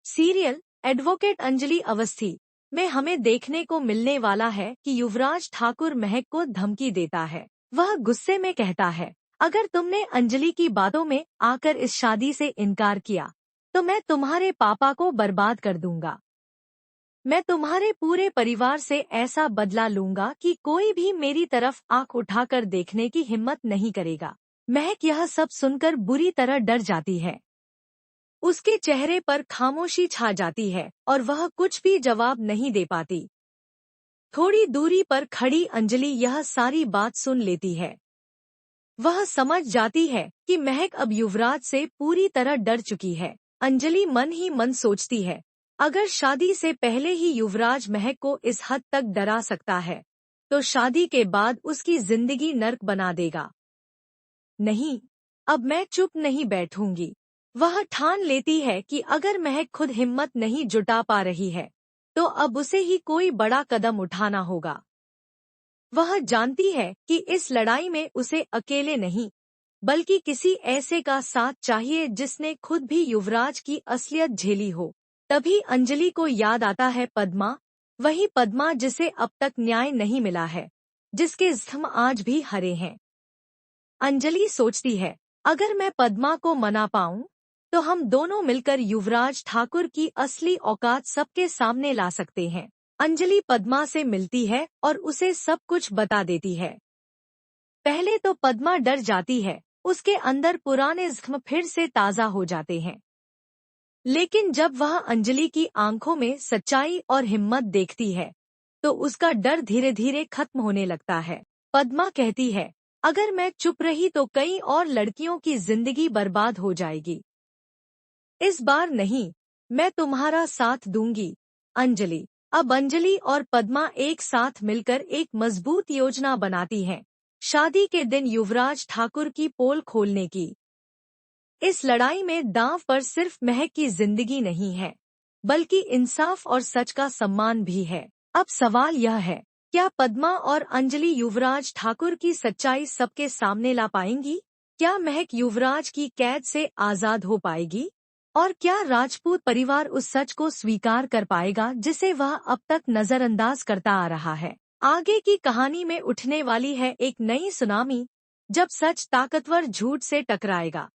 Serial advocate Anjali Awasthi में हमें देखने को मिलने वाला है कि युवराज ठाकुर महक को धमकी देता है। वह गुस्से में कहता है, अगर तुमने अंजलि की बातों में आकर इस शादी से इनकार किया तो मैं तुम्हारे पापा को बर्बाद कर दूंगा। मैं तुम्हारे पूरे परिवार से ऐसा बदला लूंगा कि कोई भी मेरी तरफ आंख उठाकर देखने की हिम्मत नहीं करेगा। महक यह सब सुनकर बुरी तरह डर जाती है। उसके चेहरे पर खामोशी छा जाती है और वह कुछ भी जवाब नहीं दे पाती। थोड़ी दूरी पर खड़ी अंजलि यह सारी बात सुन लेती है। वह समझ जाती है कि महक अब युवराज से पूरी तरह डर चुकी है। अंजलि मन ही मन सोचती है, अगर शादी से पहले ही युवराज महक को इस हद तक डरा सकता है तो शादी के बाद उसकी जिंदगी नर्क बना देगा। नहीं, अब मैं चुप नहीं बैठूंगी। वह ठान लेती है कि अगर महक खुद हिम्मत नहीं जुटा पा रही है तो अब उसे ही कोई बड़ा कदम उठाना होगा। वह जानती है कि इस लड़ाई में उसे अकेले नहीं बल्कि किसी ऐसे का साथ चाहिए जिसने खुद भी युवराज की असलियत झेली हो। तभी अंजलि को याद आता है पद्मा, वही पद्मा जिसे अब तक न्याय नहीं मिला है, जिसके ज़ख्म आज भी हरे हैं। अंजलि सोचती है, अगर मैं पद्मा को मना पाऊं तो हम दोनों मिलकर युवराज ठाकुर की असली औकात सबके सामने ला सकते हैं। अंजलि पद्मा से मिलती है और उसे सब कुछ बता देती है। पहले तो पद्मा डर जाती है, उसके अंदर पुराने ज़ख्म फिर से ताज़ा हो जाते हैं। लेकिन जब वह अंजलि की आंखों में सच्चाई और हिम्मत देखती है तो उसका डर धीरे धीरे खत्म होने लगता है। पद्मा कहती है, अगर मैं चुप रही तो कई और लड़कियों की जिंदगी बर्बाद हो जाएगी। इस बार नहीं, मैं तुम्हारा साथ दूंगी। अंजलि अब अंजलि और पद्मा एक साथ मिलकर एक मजबूत योजना बनाती हैं, शादी के दिन युवराज ठाकुर की पोल खोलने की। इस लड़ाई में दांव पर सिर्फ महक की जिंदगी नहीं है बल्कि इंसाफ और सच का सम्मान भी है। अब सवाल यह है, क्या पद्मा और अंजलि युवराज ठाकुर की सच्चाई सबके सामने ला पाएंगी? क्या महक युवराज की कैद से आजाद हो पाएगी? और क्या राजपूत परिवार उस सच को स्वीकार कर पाएगा जिसे वह अब तक नजरअंदाज करता आ रहा है? आगे की कहानी में उठने वाली है एक नई सुनामी, जब सच ताकतवर झूठ से टकराएगा।